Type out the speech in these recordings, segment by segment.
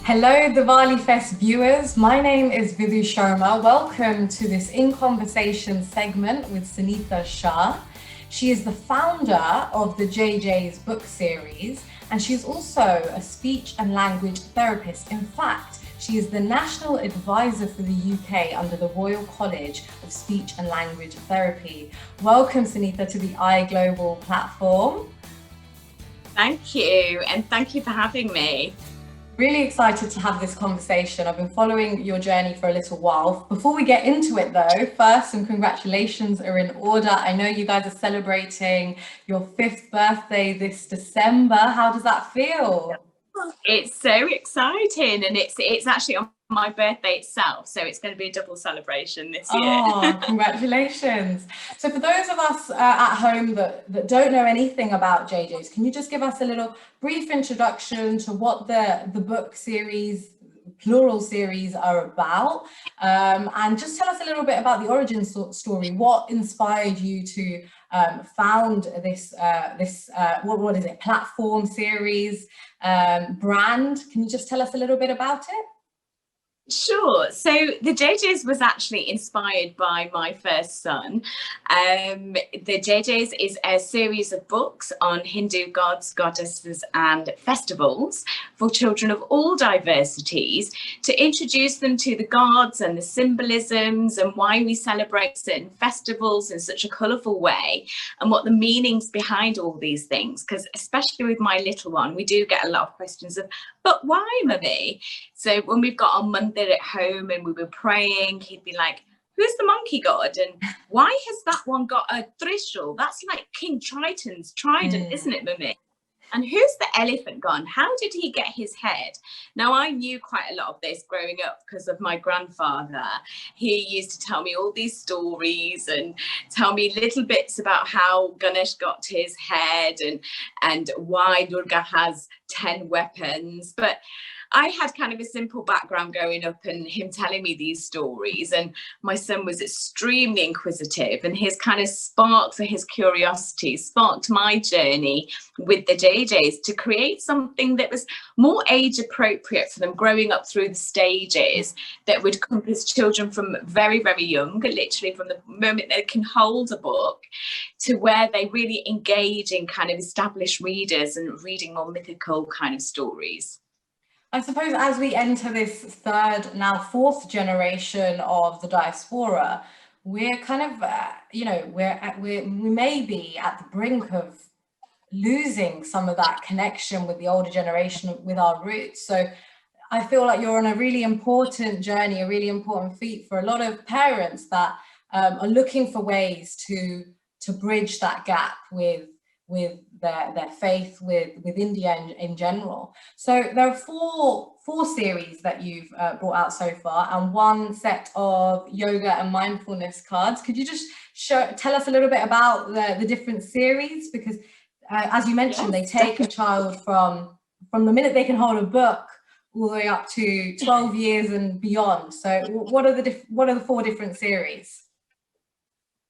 Hello, Diwali Fest viewers. My name is Vidhu Sharma. Welcome to this In Conversation segment with Sunita Shah. She is the founder of the JJ's book series, and she's also a speech and language therapist. In fact, she is the National Advisor for the UK under the Royal College of Speech and Language Therapy. Welcome, Sunita, to the iGlobal platform. Thank you, and thank you for having me. Really excited to have this conversation. I've been following your journey for a little while. Before we get into it though, first, some congratulations are in order. I know you guys are celebrating your 5th birthday this December. How does that feel? It's so exciting, and it's actually on my birthday itself, so it's going to be a double celebration this year. Oh, congratulations. So for those of us at home that don't know anything about JJ's, can you just give us a little brief introduction to what the book series, plural series, are about? And just tell us a little bit about the origin story. What inspired you to found this, what is it, platform series, brand? Can you just tell us a little bit about it? Sure. So the JJ's was actually inspired by my first son. The JJ's is a series of books on Hindu gods, goddesses, and festivals for children of all diversities, to introduce them to the gods and the symbolisms and why we celebrate certain festivals in such a colourful way, and what the meanings behind all these things. Because especially with my little one, we do get a lot of questions of, but why, mummy? So when we've got our mandir at home and we were praying, he'd be like, who's the monkey god? And why has that one got a trishul? That's like King Triton's trident, isn't it, mummy? And who's the elephant gone? How did he get his head? Now, I knew quite a lot of this growing up because of my grandfather. He used to tell me all these stories and tell me little bits about how Ganesh got to his head and why Durga has 10 weapons. But I had kind of a simple background growing up and him telling me these stories, and my son was extremely inquisitive, and his kind of spark for his curiosity sparked my journey with the JJ's to create something that was more age appropriate for them growing up through the stages, that would encompass children from very, very young, literally from the moment they can hold a book to where they really engage in kind of established readers and reading more mythical kind of stories. I suppose as we enter this third, now fourth generation of the diaspora, we're kind of, we may be at the brink of losing some of that connection with the older generation, with our roots. So I feel like you're on a really important journey, a really important feat for a lot of parents that are looking for ways to bridge that gap with their faith with India in general. So there are four series that you've brought out so far, and one set of yoga and mindfulness cards. Could you just tell us a little bit about the different series? Because as you mentioned, they take a child from the minute they can hold a book all the way up to 12 years and beyond. So what are the four different series?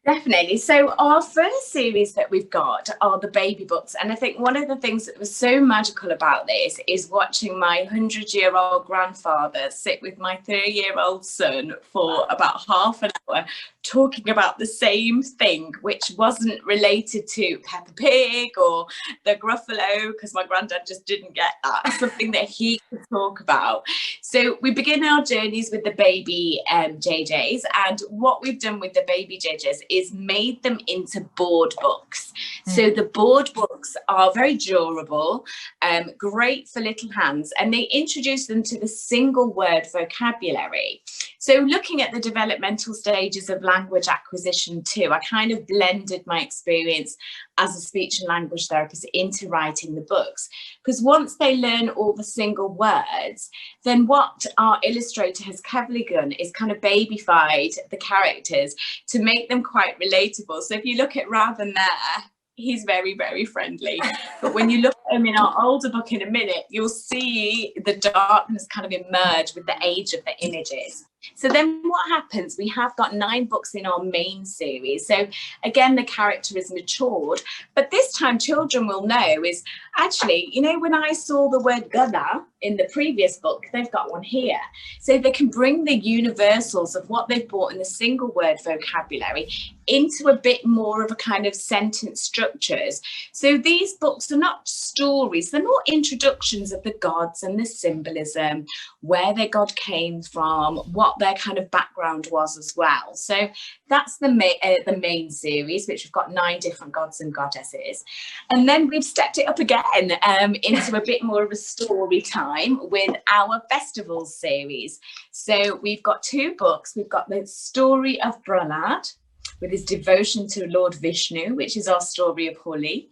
Definitely. So our first series that we've got are the baby books. And I think one of the things that was so magical about this is watching my 100-year-old grandfather sit with my 3-year-old son for about half an hour talking about the same thing, which wasn't related to Peppa Pig or the Gruffalo, because my granddad just didn't get that, something that he could talk about. So we begin our journeys with the baby JJ's, and what we've done with the baby JJ's is made them into board books. So the board books are very durable, great for little hands, and they introduce them to the single word vocabulary. So looking at the developmental stages of language acquisition too, I kind of blended my experience as a speech and language therapist into writing the books. Because once they learn all the single words, then what our illustrator has cleverly done is kind of babyfied the characters to make them quite relatable. So if you look at Raven there, he's very, very friendly. But when you look at him in our older book in a minute, you'll see the darkness kind of emerge with the age of the images. So then what happens, we have got 9 books in our main series. So again, the character is matured, but this time children will know is actually, you know, when I saw the word Gada in the previous book, they've got one here. So they can bring the universals of what they've brought in the single word vocabulary into a bit more of a kind of sentence structures. So these books are not stories, they're more introductions of the gods and the symbolism, where their god came from, what their kind of background was as well. So that's the main series, which we've got 9 different gods and goddesses. And then we've stepped it up again into a bit more of a story time with our festivals series. So we've got 2 books. We've got the story of Prahlad, with his devotion to Lord Vishnu, which is our story of Holi.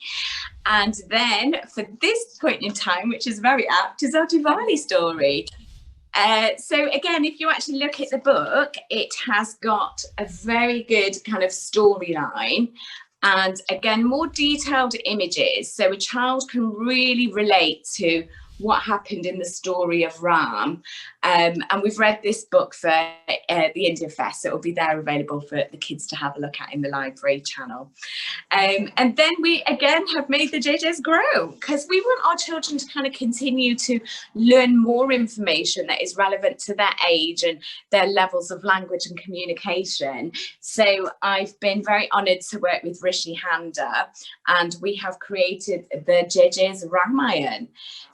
And then for this point in time, which is very apt, is our Diwali story. So again, if you actually look at the book, it has got a very good kind of storyline, and again, more detailed images, so a child can really relate to what happened in the story of Ram. And we've read this book for the India Fest, so it will be there available for the kids to have a look at in the library channel. And then we again have made the JJs grow, because we want our children to kind of continue to learn more information that is relevant to their age and their levels of language and communication. So I've been very honoured to work with Rishi Handa, and we have created the JJ's Ramayan.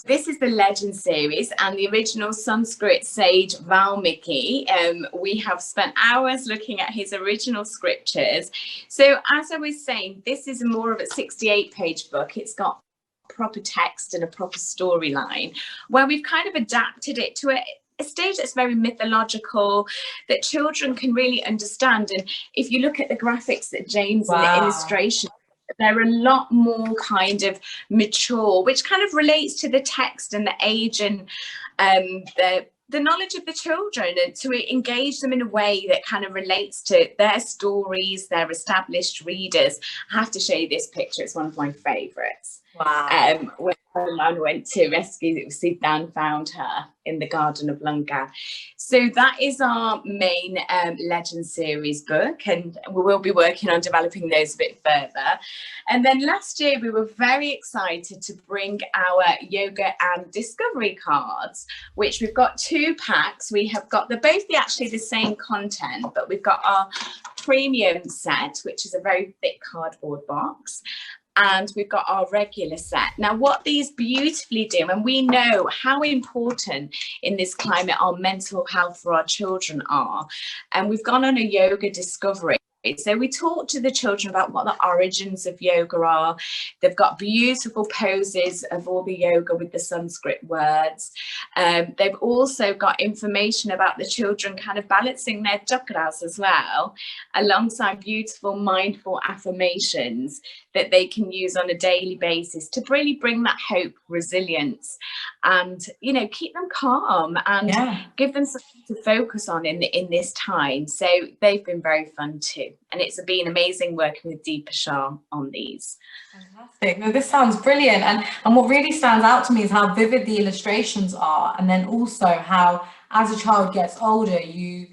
This is the Legend series, and the original Sanskrit sage Valmiki. We have spent hours looking at his original scriptures. So as I was saying, this is more of a 68-page book. It's got proper text and a proper storyline, where we've kind of adapted it to a stage that's very mythological, that children can really understand. And if you look at the graphics that James and the illustration, they're a lot more kind of mature, which kind of relates to the text and the age and the knowledge of the children, and to engage them in a way that kind of relates to their stories, their established readers. I have to show you this picture. It's one of my favourites. Wow. When Hanuman went to rescue Sita and found her in the Garden of Lanka. So that is our main Legend series book, and we will be working on developing those a bit further. And then last year we were very excited to bring our yoga and discovery cards, which we've got 2 packs. We have got both actually the same content, but we've got our premium set, which is a very thick cardboard box, and we've got our regular set. Now, what these beautifully do, and we know how important in this climate our mental health for our children are, and we've gone on a yoga discovery. So we talk to the children about what the origins of yoga are. They've got beautiful poses of all the yoga with the Sanskrit words. They've also got information about the children kind of balancing their chakras as well, alongside beautiful mindful affirmations that they can use on a daily basis to really bring that hope, resilience, and, you know, keep them calm and give them something to focus on in this time. So they've been very fun too. And it's been amazing working with Deepa Shah on these. Fantastic. No, this sounds brilliant. And what really stands out to me is how vivid the illustrations are, and then also how, as a child gets older, you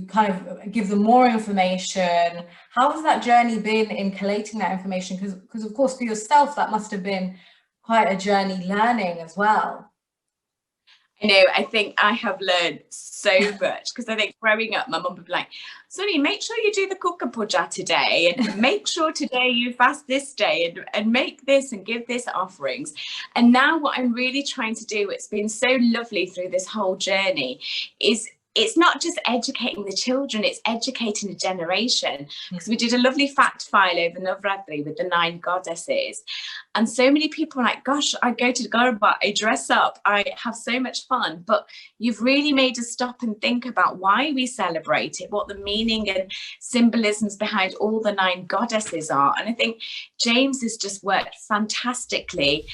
kind of give them more information. How has that journey been in collating that information? Because of course for yourself that must have been quite a journey learning as well. You know, I think I have learned so much, because I think growing up, my mum would be like, Sunny, make sure you do the Kukka Puja today, and make sure today you fast this day, and make this and give this offerings. And now what I'm really trying to do, it's been so lovely through this whole journey, is it's not just educating the children, it's educating a generation. Because we did a lovely fact file over Navratri with the 9 goddesses. And so many people are like, gosh, I go to Garba, I dress up, I have so much fun. But you've really made us stop and think about why we celebrate it, what the meaning and symbolisms behind all the 9 goddesses are. And I think James has just worked fantastically,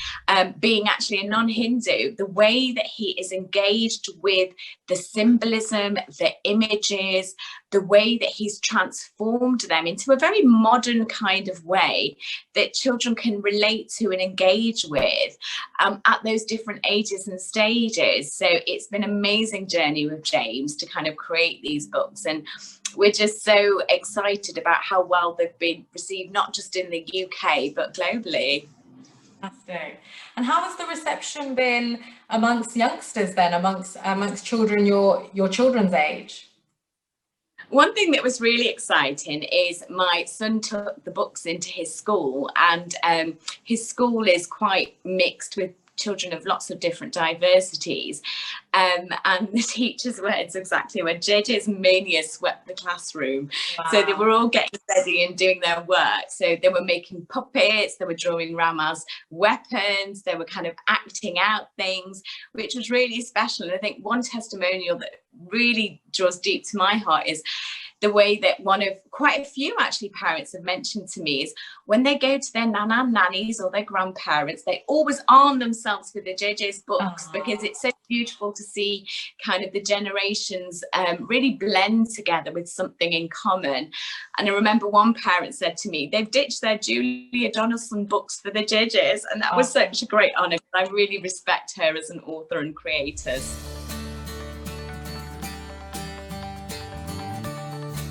being actually a non-Hindu, the way that he is engaged with the symbolism, the images, the way that he's transformed them into a very modern kind of way that children can relate to and engage with. at those different ages and stages. So it's been an amazing journey with James to kind of create these books, and we're just so excited about how well they've been received, not just in the UK but globally. Fantastic. And how has the reception been amongst youngsters then, amongst children your children's age? One thing that was really exciting is my son took the books into his school, and his school is quite mixed with children of lots of different diversities, and the teacher's words exactly were, JJ's mania swept the classroom. Wow. So they were all getting ready and doing their work. So they were making puppets, they were drawing Ram as weapons, they were kind of acting out things, which was really special. And I think one testimonial that really draws deep to my heart is the way that quite a few actually parents have mentioned to me is when they go to their nana and nannies or their grandparents, they always arm themselves with the JJ's books, because it's so beautiful to see kind of the generations really blend together with something in common. And I remember one parent said to me, they've ditched their Julia Donaldson books for the JJ's, and that was such a great honour, because I really respect her as an author and creator.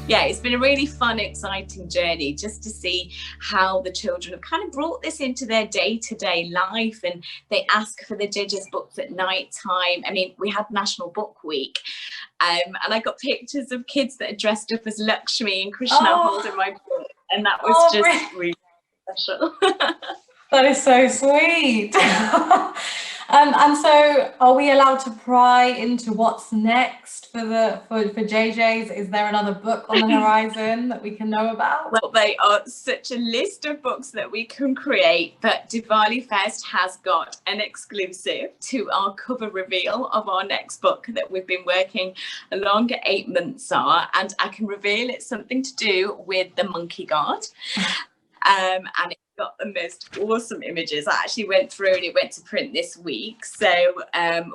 Yeah, it's been a really fun, exciting journey just to see how the children have kind of brought this into their day-to-day life, and they ask for the JJ's books at night time. I mean, we had National Book Week, and I got pictures of kids that are dressed up as Lakshmi and Krishna holding my book, and that was just really special. That is so sweet. And so are we allowed to pry into what's next for JJ's? Is there another book on the horizon that we can know about? Well, they are such a list of books that we can create, but Diwali Fest has got an exclusive to our cover reveal of our next book that we've been working a longer 8 months on, and I can reveal it's something to do with the monkey god. And it's got the most awesome images. I actually went through and it went to print this week. So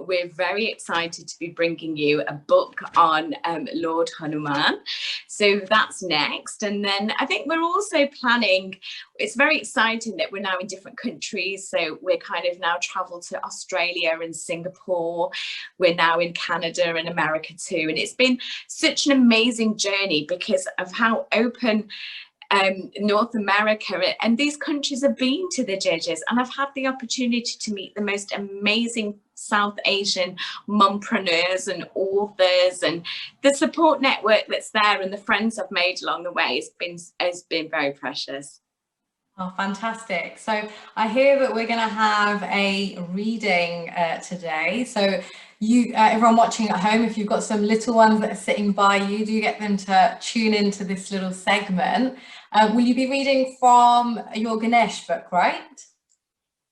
we're very excited to be bringing you a book on Lord Hanuman. So that's next. And then I think we're also planning, it's very exciting that we're now in different countries. So we're kind of now traveled to Australia and Singapore. We're now in Canada and America too. And it's been such an amazing journey because of how open North America and these countries have been to the JJ's, and I've had the opportunity to meet the most amazing South Asian mompreneurs and authors, and the support network that's there and the friends I've made along the way has been very precious. Oh, fantastic. So I hear that we're going to have a reading today. So you, everyone watching at home, if you've got some little ones that are sitting by you, do get them to tune into this little segment. Will you be reading from your Ganesh book, right?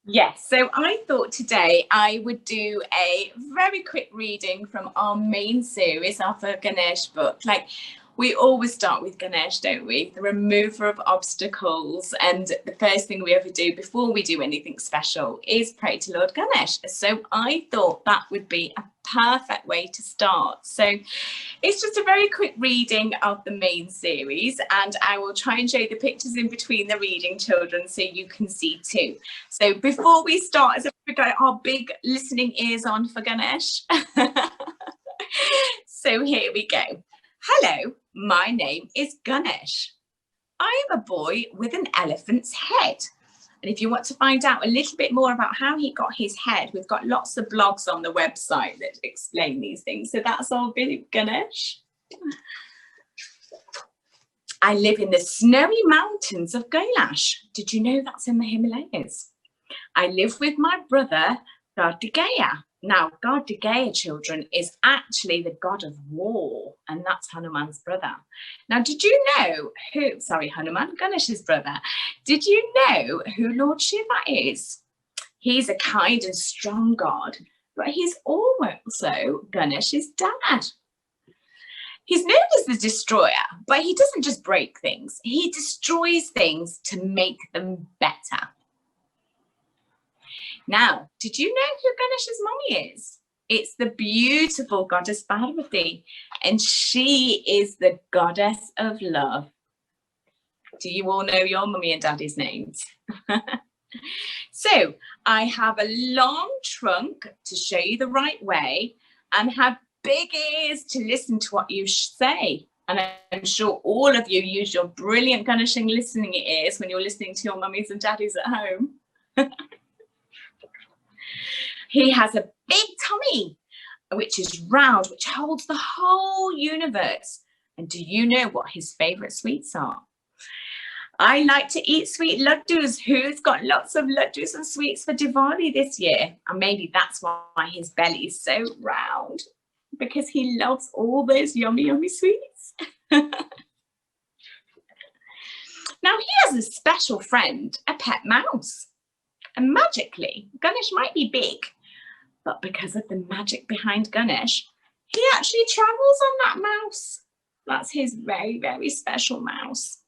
Yes, so I thought today I would do a very quick reading from our main series of a Ganesh book. Like, we always start with Ganesh, don't we? The remover of obstacles. And the first thing we ever do before we do anything special is pray to Lord Ganesh. So I thought that would be a perfect way to start. So it's just a very quick reading of the main series, and I will try and show you the pictures in between the reading, children, so you can see too. So before we start, as we got our big listening ears on for Ganesh. So here we go. Hello, my name is Ganesh. I am a boy with an elephant's head. And if you want to find out a little bit more about how he got his head, we've got lots of blogs on the website that explain these things. So that's our bit of Ganesh. I live in the snowy mountains of Kailash. Did you know that's in the Himalayas? I live with my brother, Kartikeya. Now, Kartikeya, children, is actually the god of war, and that's Hanuman's brother. Now, did you know Hanuman, Ganesh's brother. Did you know who Lord Shiva is? He's a kind and strong god, but he's also Ganesh's dad. He's known as the destroyer, but he doesn't just break things. He destroys things to make them better. Now, did you know who Ganesh's mummy is? It's the beautiful goddess Parvati, and she is the goddess of love. Do you all know your mummy and daddy's names? So I have a long trunk to show you the right way and have big ears to listen to what you say. And I'm sure all of you use your brilliant garnishing listening ears when you're listening to your mummies and daddies at home. He has a big tummy, which is round, which holds the whole universe. And do you know what his favourite sweets are? I like to eat sweet laddus. Who's got lots of laddus and sweets for Diwali this year? And maybe that's why his belly is so round, because he loves all those yummy, yummy sweets. Now, he has a special friend, a pet mouse. And magically, Ganesh might be big, but because of the magic behind Ganesh, he actually travels on that mouse. That's his very, very special mouse.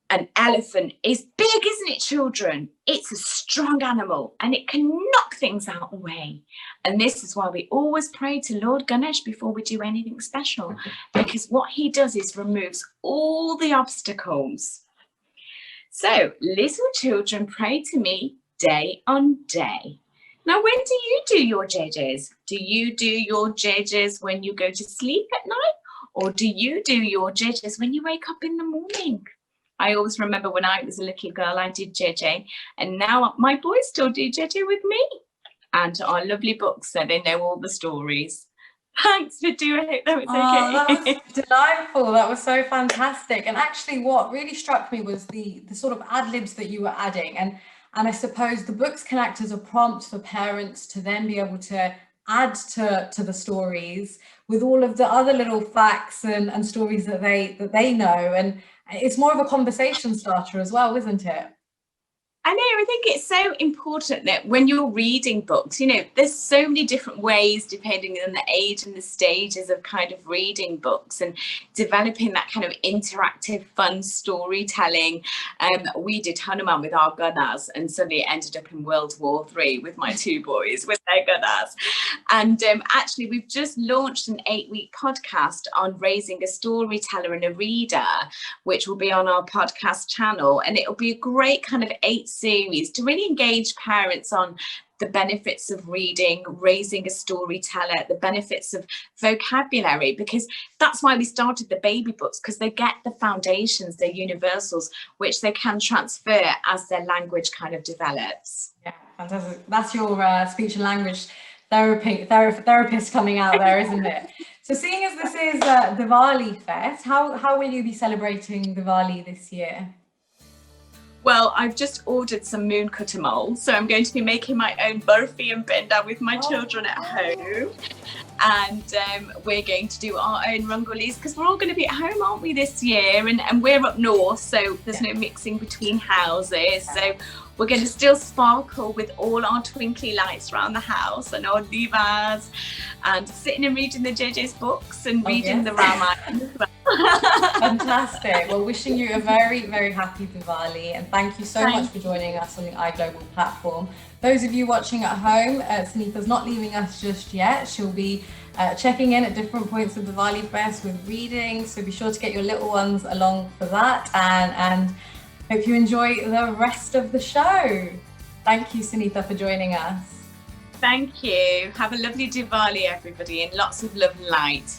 An elephant is big, isn't it, children? It's a strong animal and it can knock things out the way. And this is why we always pray to Lord Ganesh before we do anything special, because what he does is removes all the obstacles. So, little children, pray to me day on day. Now, when do you do your JJs? Do you do your JJs when you go to sleep at night? Or do you do your JJs when you wake up in the morning? I always remember when I was a little girl, I did JJ, and now my boys still do JJ with me. And our lovely books, so they know all the stories. Thanks for doing it. That was okay. That was delightful. That was so fantastic. And actually, what really struck me was the sort of ad libs that you were adding. And I suppose the books can act as a prompt for parents to then be able to add to the stories with all of the other little facts and stories that they know. And it's more of a conversation starter as well, isn't it? I know, I think it's so important that when you're reading books, you know, there's so many different ways depending on the age and the stages of kind of reading books and developing that kind of interactive, fun storytelling. We did Hanuman with our Ganas and suddenly ended up in World War III with my two boys with their Ganas. And actually, we've just launched an 8-week podcast on raising a storyteller and a reader, which will be on our podcast channel. And it'll be a great kind of 8 series to really engage parents on the benefits of reading, raising a storyteller, the benefits of vocabulary, because that's why we started the baby books, because they get the foundations, they're universals, which they can transfer as their language kind of develops. Yeah, fantastic. That's your speech and language therapist coming out there, isn't it? So seeing as this is Diwali Fest, how will you be celebrating Diwali this year? Well, I've just ordered some moon cutter molds, so I'm going to be making my own burfi and benda with my children at home. And we're going to do our own rangolis because we're all going to be at home, aren't we, this year? And we're up north, so there's no mixing between houses. So we're going to still sparkle with all our twinkly lights around the house and our divas, and sitting and reading the JJ's books and reading the Ramayana as well. Fantastic. Well, wishing you a very, very happy Diwali, and thank you so much for joining us on the iGlobal platform. Those of you watching at home, Sunita's not leaving us just yet. She'll be checking in at different points of Diwali Fest with reading, so be sure to get your little ones along for that, and hope you enjoy the rest of the show. Thank you, Sunita, for joining us. Thank you. Have a lovely Diwali, everybody, and lots of love and light.